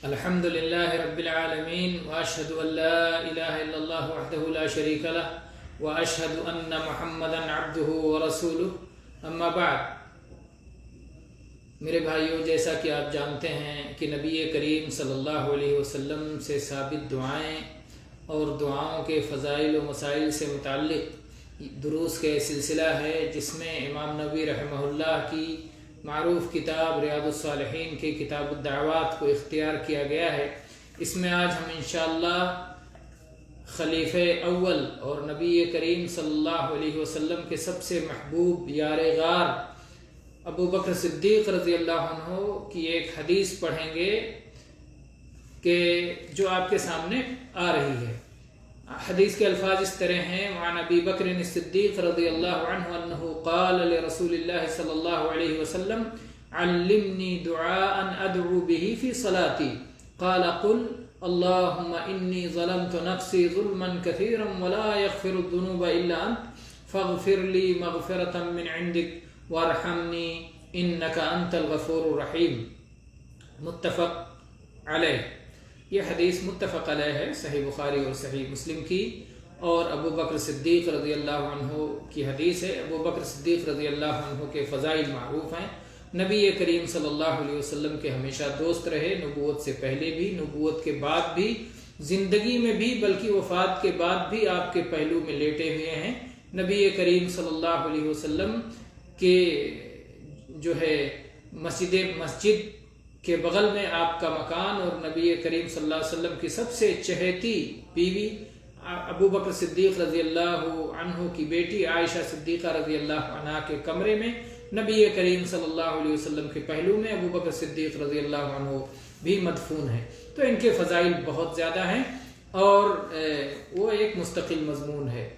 الحمد لله رب العالمين وأشهد أن لا إله إلا الله وحده لا شريك له وأشهد أن محمدا عبده ورسوله أما بعد میرے بھائیوں، جیسا کہ آپ جانتے ہیں کہ نبی کریم صلی اللہ علیہ وسلم سے ثابت دعائیں اور دعاؤں کے فضائل و مسائل سے متعلق دروس کا سلسلہ ہے، جس میں امام نووی رحمہ اللہ کی معروف کتاب ریاض الصالحین کی کتاب الدعوات کو اختیار کیا گیا ہے۔ اس میں آج ہم انشاءاللہ خلیفہ اول اور نبی کریم صلی اللہ علیہ وسلم کے سب سے محبوب یار غار ابو بکر صدیق رضی اللہ عنہ کی ایک حدیث پڑھیں گے کہ جو آپ کے سامنے آ رہی ہے۔ حدیث کے الفاظ اس طرح ہیں: وعن ابی بکر الصدیق رضی اللہ عنہ انہ قال لرسول اللہ صلی اللہ علیہ وسلم علمنی دعاء ادعو به فی صلاتي قال قل اللهم انی ظلمت نفسی ظلما کثیرا ولا یغفر الذنوب الا انت فاغفر لی مغفرة من عندک وارحمنی انک انت الغفور الرحیم۔ متفق علیہ۔ یہ حدیث متفق علیہ ہے، صحیح بخاری اور صحیح مسلم کی، اور ابو بکر صدیق رضی اللہ عنہ کی حدیث ہے۔ ابو بکر صدیق رضی اللہ عنہ کے فضائل معروف ہیں۔ نبی کریم صلی اللہ علیہ وسلم کے ہمیشہ دوست رہے، نبوت سے پہلے بھی، نبوت کے بعد بھی، زندگی میں بھی، بلکہ وفات کے بعد بھی آپ کے پہلو میں لیٹے ہوئے ہیں۔ نبی کریم صلی اللہ علیہ وسلم کے جو ہے مسجد کے بغل میں آپ کا مکان، اور نبی کریم صلی اللہ علیہ وسلم کی سب سے چہیتی بیوی ابو بکر صدیق رضی اللہ عنہ کی بیٹی عائشہ صدیقہ رضی اللہ عنہ کے کمرے میں نبی کریم صلی اللہ علیہ وسلم کے پہلو میں ابو بکر صدیق رضی اللہ عنہ بھی مدفون ہیں۔ تو ان کے فضائل بہت زیادہ ہیں اور وہ ایک مستقل مضمون ہے۔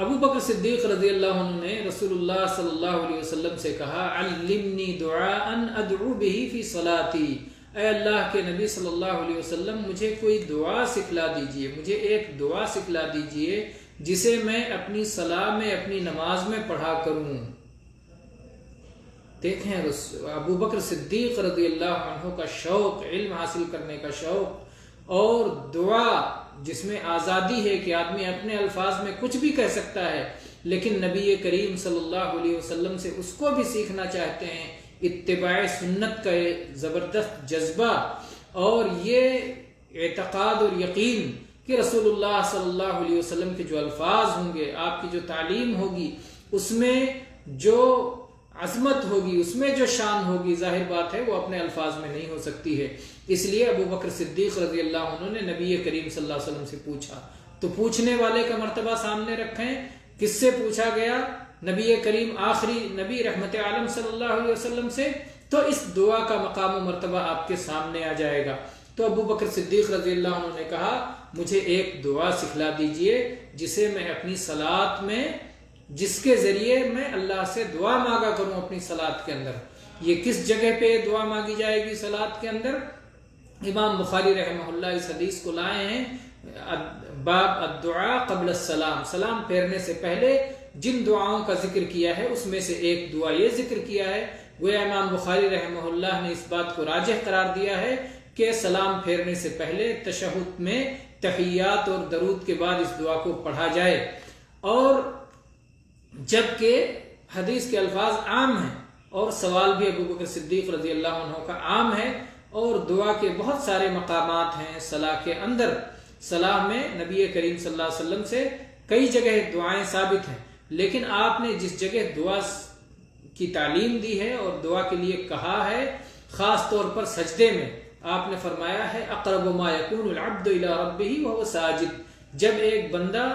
ابو بکر صدیق رضی اللہ عنہ نے رسول اللہ صلی اللہ علیہ وسلم سے کہا: علمنی دعاء ادعو به فی صلاتی، اے اللہ کے نبی صلی اللہ علیہ وسلم مجھے کوئی دعا سکھلا دیجئے، مجھے ایک دعا سکھلا دیجئے جسے میں اپنی صلاح میں، اپنی نماز میں پڑھا کروں۔ دیکھیں ابو بکر صدیق رضی اللہ عنہ کا شوق، علم حاصل کرنے کا شوق، اور دعا جس میں آزادی ہے کہ آدمی اپنے الفاظ میں کچھ بھی کہہ سکتا ہے، لیکن نبی کریم صلی اللہ علیہ وسلم سے اس کو بھی سیکھنا چاہتے ہیں۔ اتباع سنت کا زبردست جذبہ اور یہ اعتقاد اور یقین کہ رسول اللہ صلی اللہ علیہ وسلم کے جو الفاظ ہوں گے، آپ کی جو تعلیم ہوگی، اس میں جو عظمت ہوگی، اس میں جو شان ہوگی، ظاہر بات ہے وہ اپنے الفاظ میں نہیں ہو سکتی ہے۔ اس لیے ابو بکر صدیق رضی اللہ عنہ نے نبی کریم صلی اللہ علیہ وسلم سے پوچھا، تو پوچھنے والے کا مرتبہ سامنے رکھیں۔ کس سے پوچھا گیا؟ نبی کریم آخری نبی رحمت عالم صلی اللہ علیہ وسلم سے، تو اس دعا کا مقام و مرتبہ آپ کے سامنے آ جائے گا۔ تو ابو بکر صدیق رضی اللہ عنہ نے کہا مجھے ایک دعا سکھلا دیجئے جسے میں اپنی صلات میں، جس کے ذریعے میں اللہ سے دعا مانگا کروں اپنی صلات کے اندر۔ یہ کس جگہ پہ دعا مانگی جائے گی صلات کے اندر؟ امام بخاری رحمہ اللہ اس حدیث کو لائے ہیں، باب الدعاء قبل السلام، سلام پھیرنے سے پہلے جن دعاؤں کا ذکر کیا ہے اس میں سے ایک دعا یہ ذکر کیا ہے۔ گویا امام بخاری رحمہ اللہ نے اس بات کو راجح قرار دیا ہے کہ سلام پھیرنے سے پہلے تشہد میں تحیات اور درود کے بعد اس دعا کو پڑھا جائے، اور جبکہ حدیث کے الفاظ عام ہیں اور سوال بھی ابو بکر صدیق رضی اللہ عنہ کا عام ہے، اور دعا کے بہت سارے مقامات ہیں صلاح کے اندر۔ صلاح میں نبی کریم صلی اللہ علیہ وسلم سے کئی جگہ دعائیں ثابت ہیں، لیکن آپ نے جس جگہ دعا کی تعلیم دی ہے اور دعا کے لیے کہا ہے، خاص طور پر سجدے میں آپ نے فرمایا ہے اقرب ما یکون العبد الی ربہ وہو ساجد، جب ایک بندہ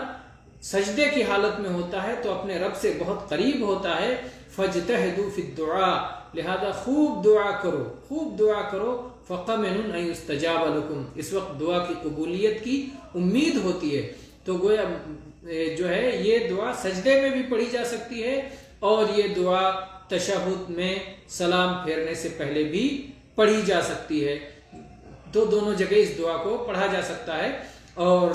سجدے کی حالت میں ہوتا ہے تو اپنے رب سے بہت قریب ہوتا ہے۔ فاجتہدوا فی الدعاء، لہذا خوب دعا کرو، خوب دعا کرو۔ فقمن ان یستجاب لکم، اس وقت دعا کی قبولیت کی امید ہوتی ہے۔ تو گویا جو ہے یہ دعا سجدے میں بھی پڑھی جا سکتی ہے، اور یہ دعا تشہد میں سلام پھیرنے سے پہلے بھی پڑھی جا سکتی ہے۔ تو دونوں جگہ اس دعا کو پڑھا جا سکتا ہے، اور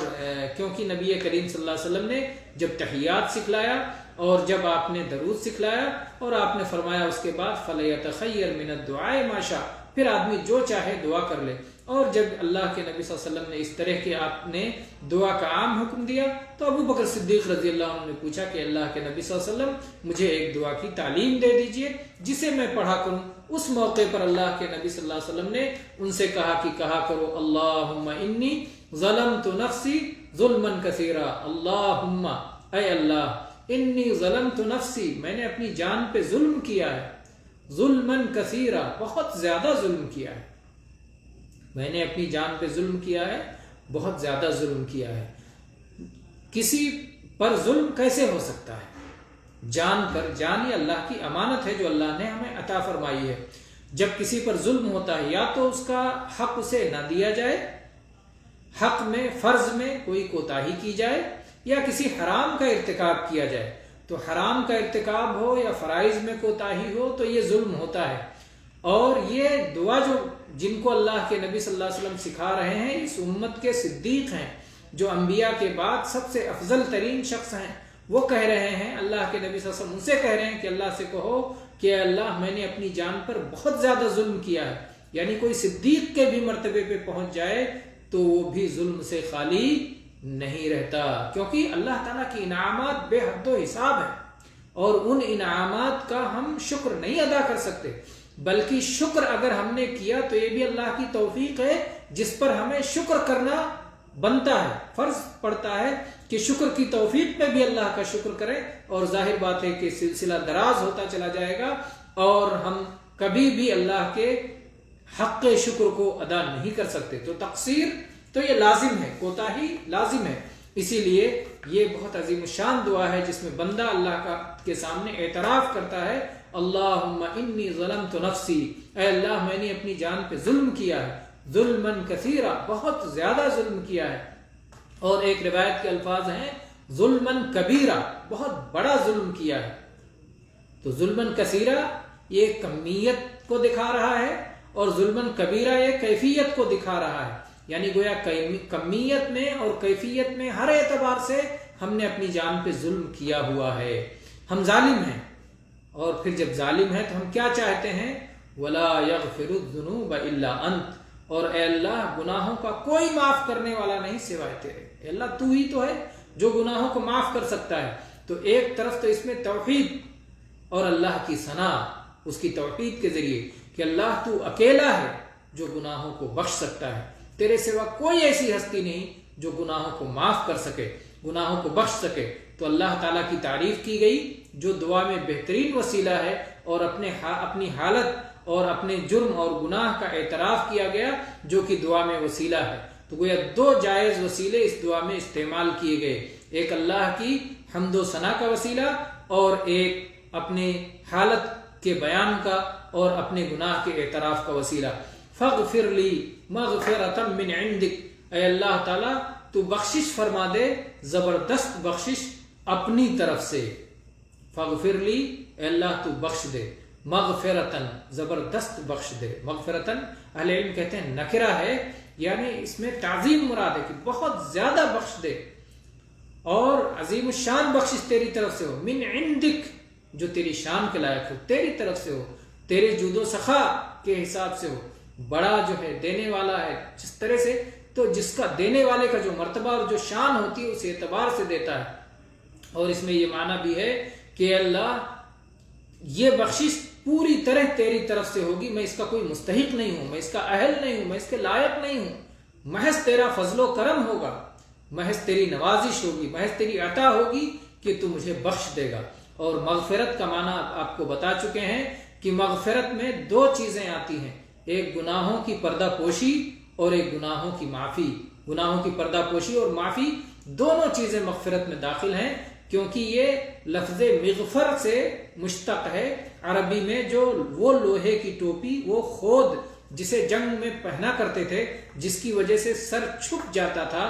کیونکہ نبی کریم صلی اللہ علیہ وسلم نے جب تحیات سکھلایا اور جب آپ نے درود سکھلایا اور آپ نے فرمایا اس کے بعد فَلْيَتَخَيَّرْ مِنَ الدُّعَاءِ مَا شَاءَ، پھر آدمی جو چاہے دعا کر لے۔ اور جب اللہ کے نبی صلی اللہ علیہ وسلم نے اس طرح کے آپ نے دعا کا عام حکم دیا تو ابو بکر صدیق رضی اللہ عنہ نے پوچھا کہ اللہ کے نبی صلی اللہ علیہ وسلم مجھے ایک دعا کی تعلیم دے دیجئے جسے میں پڑھا کروں۔ اس موقع پر اللہ کے نبی صلی اللہ علیہ وسلم نے ان سے کہا کہ کہا کرو اللہم انی ظلمت نفسی ظلما کثیرا، اللہم اے اللہ انی ظلمت نفسی، میں نے اپنی جان پہ ظلم کیا ہے، ظلما کثیرا، بہت زیادہ ظلم کیا ہے، میں نے اپنی جان پہ ظلم کیا ہے، بہت زیادہ ظلم کیا ہے۔ کسی پر ظلم کیسے ہو سکتا ہے؟ جان پر، جان یہ اللہ کی امانت ہے جو اللہ نے ہمیں عطا فرمائی ہے۔ جب کسی پر ظلم ہوتا ہے یا تو اس کا حق اسے نہ دیا جائے، حق میں فرض میں کوئی کوتاہی کی جائے، یا کسی حرام کا ارتکاب کیا جائے، تو حرام کا ارتکاب ہو یا فرائض میں کوتاہی ہو تو یہ ظلم ہوتا ہے۔ اور یہ دعا جو جن کو اللہ کے نبی صلی اللہ علیہ وسلم سکھا رہے ہیں اس امت کے صدیق ہیں، جو انبیاء کے بعد سب سے افضل ترین شخص ہیں، وہ کہہ رہے ہیں، اللہ کے نبی صلی اللہ علیہ وسلم ان سے کہہ رہے ہیں کہ اللہ سے کہو کہ اللہ میں نے اپنی جان پر بہت زیادہ ظلم کیا ہے۔ یعنی کوئی صدیق کے بھی مرتبے پہ پہنچ جائے تو وہ بھی ظلم سے خالی نہیں رہتا، کیونکہ اللہ تعالیٰ کی انعامات بے حد و حساب ہیں، اور ان انعامات کا ہم شکر نہیں ادا کر سکتے، بلکہ شکر اگر ہم نے کیا تو یہ بھی اللہ کی توفیق ہے جس پر ہمیں شکر کرنا بنتا ہے، فرض پڑتا ہے کہ شکر کی توفیق پہ بھی اللہ کا شکر کریں، اور ظاہر بات ہے کہ سلسلہ دراز ہوتا چلا جائے گا اور ہم کبھی بھی اللہ کے حق شکر کو ادا نہیں کر سکتے۔ تو تقصیر تو یہ لازم ہے، کوتاہی لازم ہے، اسی لیے یہ بہت عظیم الشان دعا ہے جس میں بندہ اللہ کے سامنے اعتراف کرتا ہے اللہم انی ظلمت نفسی، اے اللہ میں نے اپنی جان پہ ظلم کیا ہے، ظلما کثیرا، بہت زیادہ ظلم کیا ہے۔ اور ایک روایت کے الفاظ ہیں ظلما کبیرا، بہت بڑا ظلم کیا ہے۔ تو ظلما کثیرا یہ کمیت کو دکھا رہا ہے اور ظلما کبیرا یہ کیفیت کو دکھا رہا ہے، یعنی گویا کمیت میں اور کیفیت میں ہر اعتبار سے ہم نے اپنی جان پہ ظلم کیا ہوا ہے، ہم ظالم ہیں۔ اور پھر جب ظالم ہیں تو ہم کیا چاہتے ہیں؟ وَلَا يَغْفِرُ الذُّنُوبَ إِلَّا أَنْتَ، اور اے اللہ گناہوں کا کوئی معاف کرنے والا نہیں سوائے تیرے، اے اللہ تو ہی تو ہے جو گناہوں کو معاف کر سکتا ہے۔ تو ایک طرف تو اس میں توحید اور اللہ کی ثنا، اس کی توحید کے ذریعے کہ اللہ تو اکیلا ہے جو گناہوں کو بخش سکتا ہے، تیرے سوا کوئی ایسی ہستی نہیں جو گناہوں کو معاف کر سکے، گناہوں کو بخش سکے۔ تو اللہ تعالیٰ کی تعریف کی گئی جو دعا میں بہترین وسیلہ ہے، اور اپنی حالت اور اپنے جرم اور گناہ کا اعتراف کیا گیا جو کہ دعا میں وسیلہ ہے۔ تو گویا دو جائز وسیلے اس دعا میں استعمال کیے گئے، ایک اللہ کی حمد و ثنا کا وسیلہ اور ایک اپنے حالت کے بیان کا اور اپنے گناہ کے اعتراف کا وسیلہ۔ فاغفر لی مغفرۃ من عندک، اے اللہ تعالیٰ تو بخشش فرما دے، زبردست بخشش اپنی طرف سے۔ فاغفر لی، اے اللہ تو بخش دے، مغفرتن زبردست بخش دے۔ مغفرتن اہل علم کہتے ہیں نکرہ ہے، یعنی اس میں تعظیم مراد ہے کہ بہت زیادہ بخش دے، اور عظیم الشان بخشش تیری طرف سے ہو، من عندک جو تیری شان کے لائق ہو، تیری طرف سے ہو، تیرے جود و سخا کے حساب سے ہو، بڑا جو ہے دینے والا ہے جس طرح سے، تو جس کا دینے والے کا جو مرتبہ اور جو شان ہوتی ہے اس اعتبار سے دیتا ہے۔ اور اس میں یہ معنی بھی ہے کہ اللہ یہ بخشش پوری طرح تیری طرف سے ہوگی، میں اس کا کوئی مستحق نہیں ہوں، میں اس کا اہل نہیں ہوں، میں اس کے لائق نہیں ہوں، محض تیرا فضل و کرم ہوگا، محض تیری نوازش ہوگی، محض تیری عطا ہوگی کہ تو مجھے بخش دے گا۔ اور مغفرت کا معنی آپ کو بتا چکے ہیں کہ مغفرت میں دو چیزیں آتی ہیں، ایک گناہوں کی پردہ پوشی اور ایک گناہوں کی معافی۔ گناہوں کی پردہ پوشی اور معافی دونوں چیزیں مغفرت میں داخل ہیں، کیونکہ یہ لفظ مغفر سے مشتق ہے۔ عربی میں جو وہ لوہے کی ٹوپی، وہ خود جسے جنگ میں پہنا کرتے تھے، جس کی وجہ سے سر چھپ جاتا تھا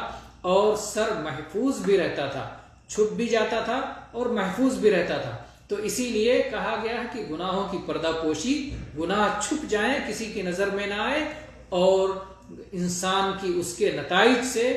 اور سر محفوظ بھی رہتا تھا، چھپ بھی جاتا تھا اور محفوظ بھی رہتا تھا، تو اسی لیے کہا گیا کہ گناہوں کی پردہ پوشی، گناہ چھپ جائیں، کسی کی نظر میں نہ آئے، اور انسان کی اس کے نتائج سے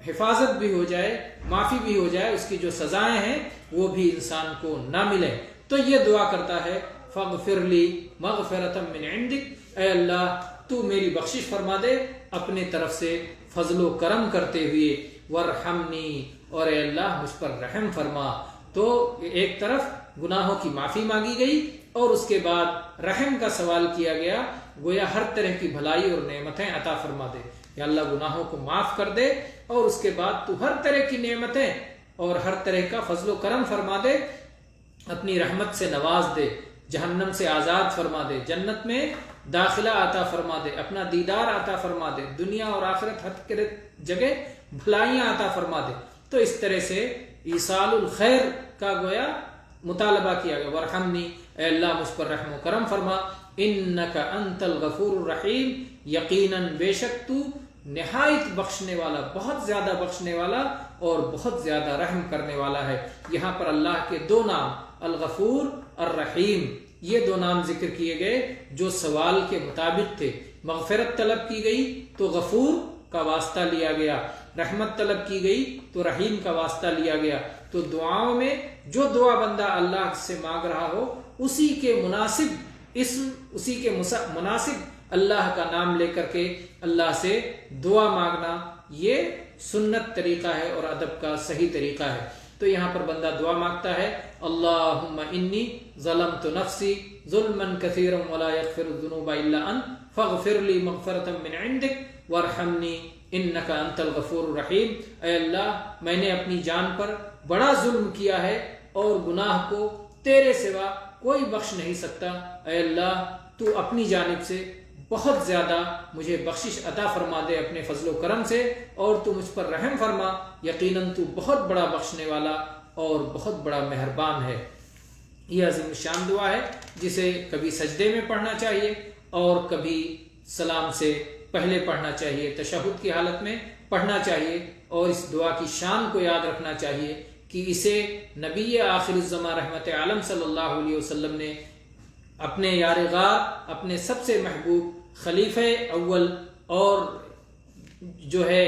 حفاظت بھی ہو جائے، معافی بھی ہو جائے، اس کی جو سزائیں ہیں وہ بھی انسان کو نہ ملے، تو یہ دعا کرتا ہے فاغفر لی مغفرۃ من عندک، اے اللہ تو میری بخشش فرما دے اپنے طرف سے فضل و کرم کرتے ہوئے، ورحمنی اور اے اللہ مجھ پر رحم فرما۔ تو ایک طرف گناہوں کی معافی مانگی گئی اور اس کے بعد رحم کا سوال کیا گیا، گویا ہر طرح کی بھلائی اور نعمتیں عطا فرما دے، یا اللہ گناہوں کو معاف کر دے اور اس کے بعد تو ہر طرح کی نعمتیں اور ہر طرح کا فضل و کرم فرما دے، اپنی رحمت سے نواز دے، جہنم سے آزاد فرما دے، جنت میں داخلہ عطا فرما دے، اپنا دیدار عطا فرما دے، دنیا اور آخرت ہر جگہ بھلائیاں عطا فرما دے۔ تو اس طرح سے ایصال الخیر کا گویا مطالبہ کیا گیا، ورحمنی اے اللہ مجھ پر رحم و کرم فرما، انک انت الغفور الرحیم، یقیناً بے شک تو نہایت بخشنے والا، بہت زیادہ بخشنے والا اور بہت زیادہ رحم کرنے والا ہے۔ یہاں پر اللہ کے دو نام الغفور الرحیم، یہ دو نام ذکر کیے گئے جو سوال کے مطابق تھے۔ مغفرت طلب کی گئی تو غفور کا واسطہ لیا گیا، رحمت طلب کی گئی تو رحیم کا واسطہ لیا گیا۔ تو دعاؤں میں جو دعا بندہ اللہ سے مانگ رہا ہو اسی کے مناسب اسم، اسی کے مناسب اللہ کا نام لے کر کے اللہ سے دعا مانگنا یہ سنت طریقہ ہے اور ادب کا صحیح طریقہ ہے۔ تو یہاں پر بندہ دعا مانگتا ہے اللہم انی ظلمت نفسی ظلما کثیرا ولا یغفر الذنوب الا انت فاغفر لی مغفرۃ من عندک وارحمنی انک انت الغفور الرحیم، اے اللہ میں نے اپنی جان پر بڑا ظلم کیا ہے اور گناہ کو تیرے سوا کوئی بخش نہیں سکتا، اے اللہ تو اپنی جانب سے بہت زیادہ مجھے بخشش عطا فرما دے اپنے فضل و کرم سے، اور تو مجھ پر رحم فرما، یقیناً تو بہت بڑا بخشنے والا اور بہت بڑا مہربان ہے۔ یہ عظیم شان دعا ہے جسے کبھی سجدے میں پڑھنا چاہیے اور کبھی سلام سے پہلے پڑھنا چاہیے، تشہد کی حالت میں پڑھنا چاہیے، اور اس دعا کی شان کو یاد رکھنا چاہیے کہ اسے نبی آخر الزمان رحمت عالم صلی اللہ علیہ وسلم نے اپنے یار غار، اپنے سب سے محبوب خلیفہ اول اور جو ہے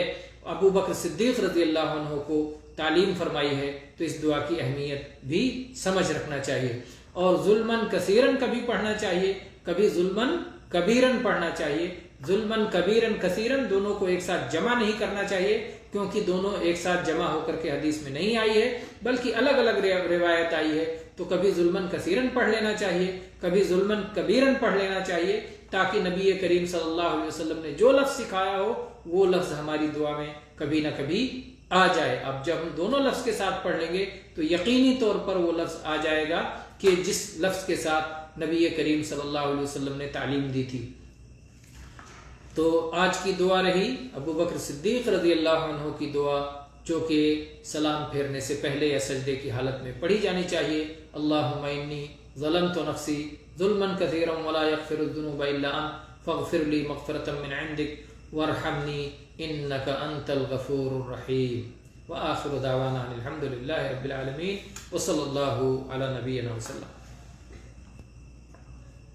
ابو بکر صدیق رضی اللہ عنہ کو تعلیم فرمائی ہے۔ تو اس دعا کی اہمیت بھی سمجھ رکھنا چاہیے، اور ظلمن کثیرن کبھی پڑھنا چاہیے، کبھی ظلمن کبیرن پڑھنا چاہیے۔ ظلمن کبیرن کثیرن دونوں کو ایک ساتھ جمع نہیں کرنا چاہیے، کیونکہ دونوں ایک ساتھ جمع ہو کر کے حدیث میں نہیں آئی ہے، بلکہ الگ الگ روایت آئی ہے۔ تو کبھی ظلمن کثیرن پڑھ لینا چاہیے، کبھی ظلمن کبیرن پڑھ لینا چاہیے، تاکہ نبی کریم صلی اللہ علیہ وسلم نے جو لفظ سکھایا ہو وہ لفظ ہماری دعا میں کبھی نہ کبھی آ جائے۔ اب جب ہم دونوں لفظ کے ساتھ پڑھ لیں گے تو یقینی طور پر وہ لفظ آ جائے گا کہ جس لفظ کے ساتھ نبی کریم صلی اللہ علیہ وسلم نے تعلیم دی تھی۔ تو آج کی دعا رہی ابو بکر صدیق رضی اللہ عنہ کی دعا، جو کہ سلام پھیرنے سے پہلے یا سجدے کی حالت میں پڑھی جانی چاہیے۔ اللہم انی ظلمت نفسی ظلما کثیرا ولا یغفر الذنوب الا انت فاغفر لی مغفرۃ من عندک وارحمنی انک انت الغفور الرحیم۔ وآخر دعوانا الحمد للہ رب العالمین وصلی اللہ علی نبینا وسلم۔